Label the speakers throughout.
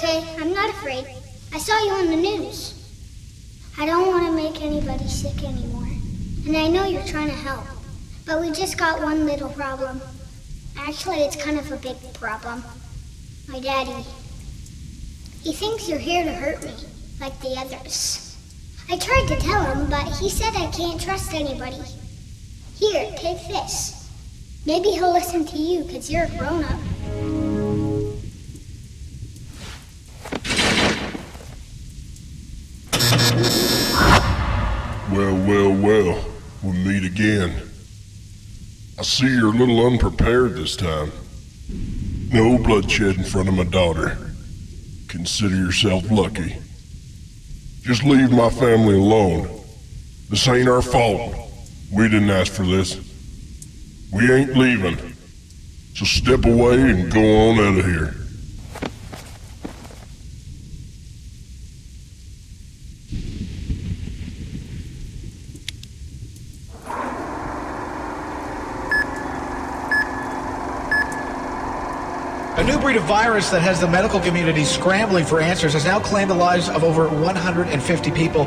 Speaker 1: okay. I'm not afraid. I saw you on the news. I don't want to make anybody sick anymore. And I know you're trying to help. But we just got one little problem. Actually, it's kind of a big problem. My daddy. He thinks you're here to hurt me, like the others. I tried to tell him, but he said I can't trust anybody. Here, take this. Maybe he'll listen to you, 'cause you're a grown-up.
Speaker 2: Well, we'll meet again. I see you're a little unprepared this time. No bloodshed in front of my daughter. Consider yourself lucky. Just leave my family alone. This ain't our fault. We didn't ask for this. We ain't leaving. So step away and go on out of here.
Speaker 3: A new breed of virus that has the medical community scrambling for answers has now claimed the lives of over 150 people.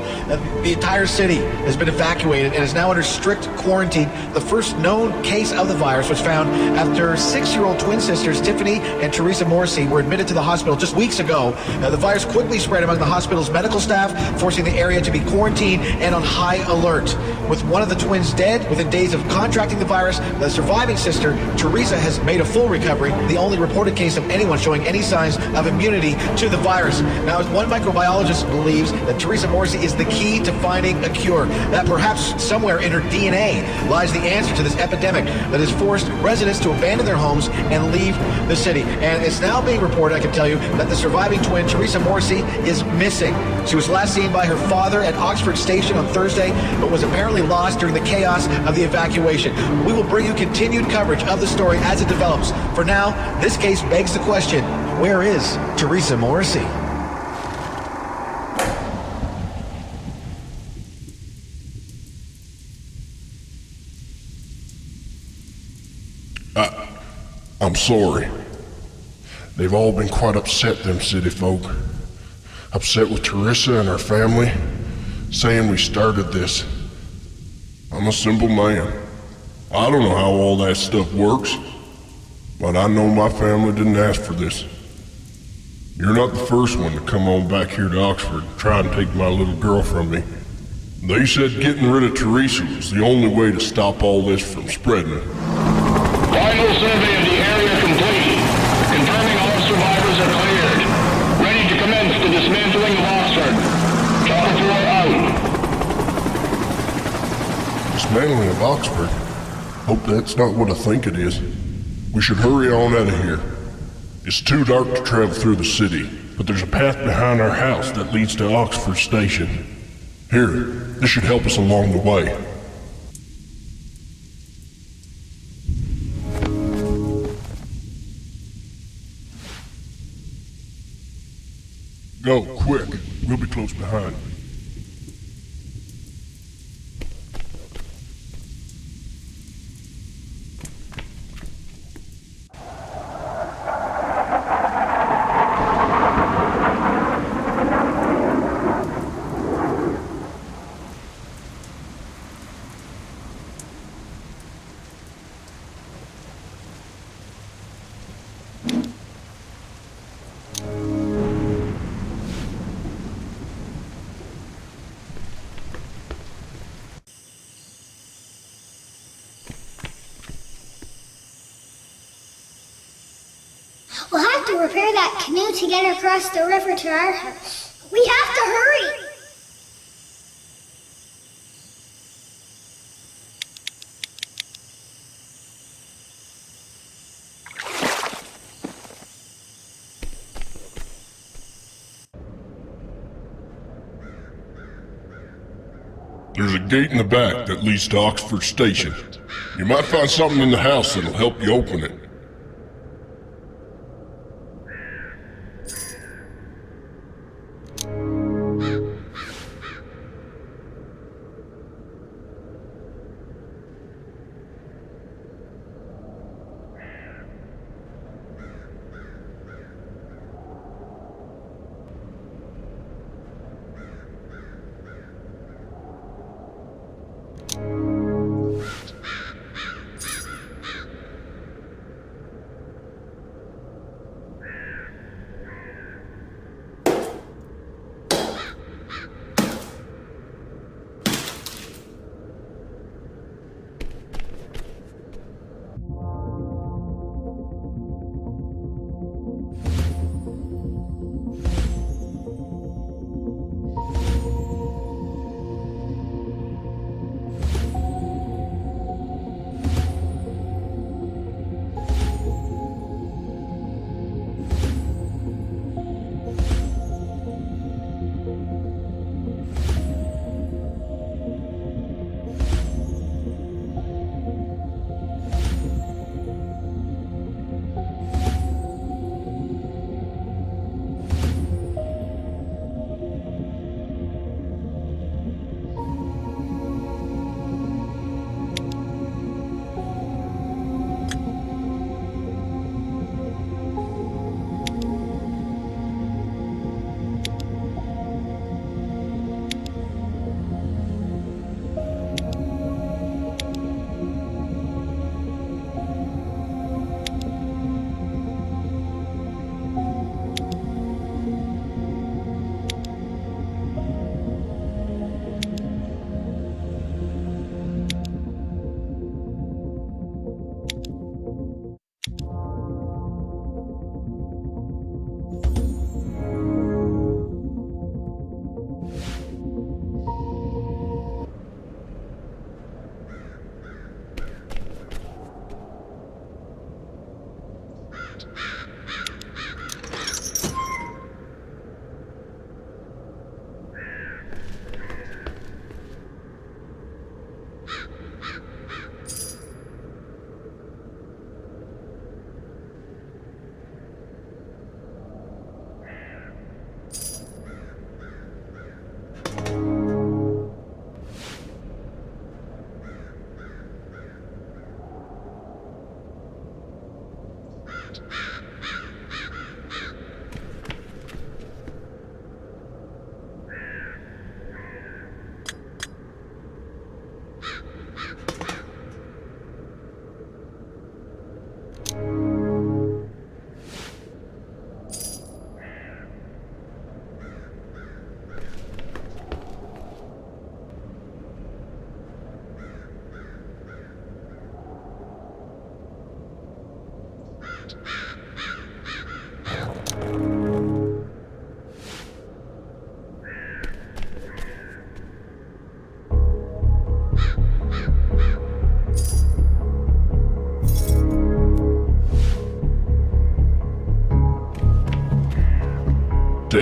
Speaker 3: The entire city has been evacuated and is now under strict quarantine. The first known case of the virus was found after 6-year-old twin sisters Tiffany and Teresa Morrissey were admitted to the hospital just weeks ago. The virus quickly spread among the hospital's medical staff, forcing the area to be quarantined and on high alert. With one of the twins dead within days of contracting the virus, the surviving sister, Teresa, has made a full recovery, the only reported case of anyone showing any signs of immunity to the virus. Now, one microbiologist believes that Teresa Morrissey is the key to finding a cure, that perhaps somewhere in her DNA lies the answer to this epidemic that has forced residents to abandon their homes and leave the city. And it's now being reported, I can tell you, that the surviving twin, Teresa Morrissey, is missing. She was last seen by her father at Oxford Station on Thursday, but was apparently lost during the chaos of the evacuation. We will bring you continued coverage of the story as it develops. For now, this case begs the question, where is Teresa Morrissey?
Speaker 2: I'm sorry. They've all been quite upset, them city folk. Upset with Teresa and her family, saying we started this. I'm a simple man. I don't know how all that stuff works, but I know my family didn't ask for this. You're not the first one to come on back here to Oxford and try and take my little girl from me. They said getting rid of Teresa was the only way to stop all this from spreading.
Speaker 4: Final survey of the area complete. Confirming all survivors are cleared. Ready to commence the dismantling of Oxford. Chopper 4 out.
Speaker 2: Dismantling of Oxford? Hope that's not what I think it is. We should hurry on out of here. It's too dark to travel through the city, but there's a path behind our house that leads to Oxford Station. Here, this should help us along the way. Go, quick. We'll be close behind.
Speaker 1: We'll have to repair that canoe to get across the river to our house. We have to hurry!
Speaker 2: There's a gate in the back that leads to Oxford Station. You might find something in the house that'll help you open it.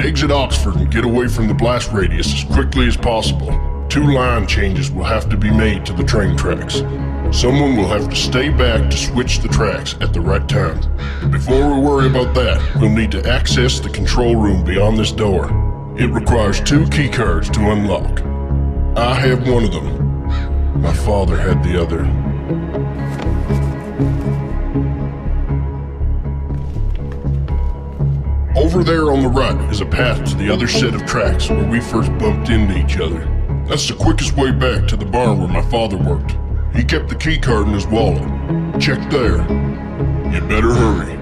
Speaker 2: exit Oxford and get away from the blast radius as quickly as possible. 2 line changes will have to be made to the train tracks. Someone will have to stay back to switch the tracks at the right time. Before we worry about that, we'll need to access the control room beyond this door. It requires 2 keycards to unlock. I have one of them. My father had the other. Over there on the right is a path to the other set of tracks where we first bumped into each other. That's the quickest way back to the barn where my father worked. He kept the keycard in his wallet. Check there. You better hurry.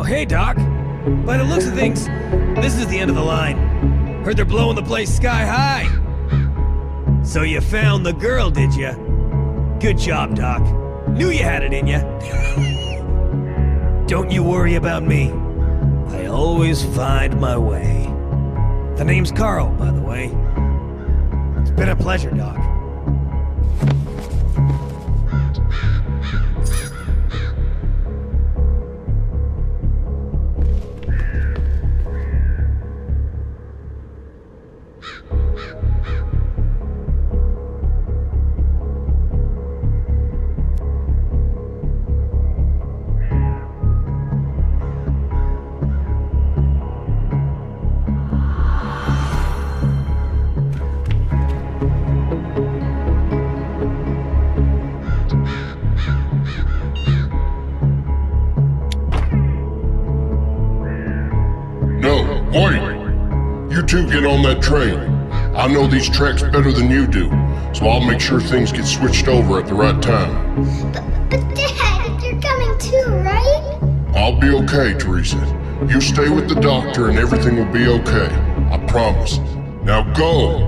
Speaker 5: Hey, Doc. By the looks of things, this is the end of the line. Heard they're blowing the place sky high. So you found the girl, did ya? Good job, Doc. Knew you had it in ya. Don't you worry about me. I always find my way. The name's Carl, by the way. It's been a pleasure, Doc.
Speaker 2: You two get on that train. I know these tracks better than you do, so I'll make sure things get switched over at the right time.
Speaker 1: But Dad, you're coming too, right?
Speaker 2: I'll be okay, Teresa. You stay with the doctor and everything will be okay. I promise. Now go!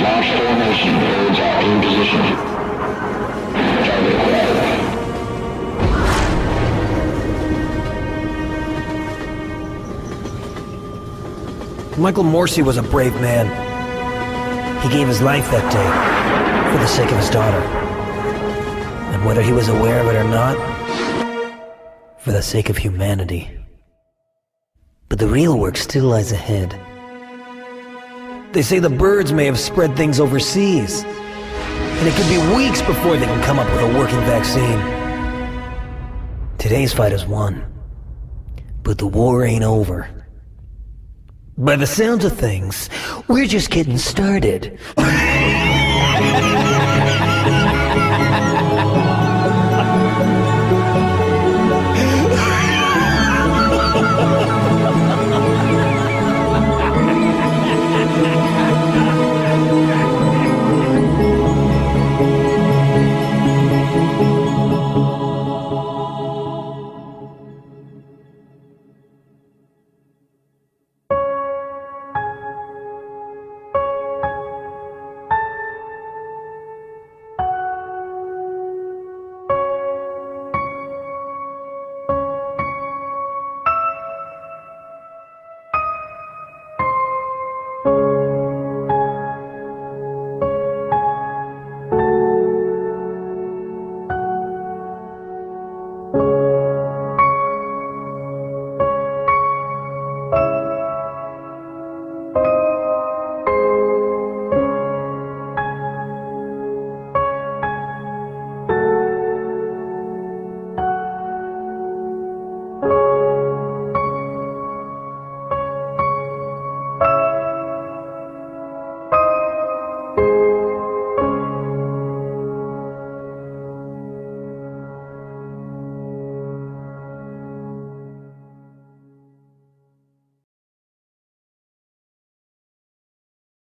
Speaker 4: Launch formation, birds are in position.
Speaker 6: Michael Morsi was a brave man. He gave his life that day for the sake of his daughter. And whether he was aware of it or not, for the sake of humanity. But the real work still lies ahead. They say the birds may have spread things overseas, and it could be weeks before they can come up with a working vaccine. Today's fight is won, but the war ain't over. By the sounds of things, we're just getting started.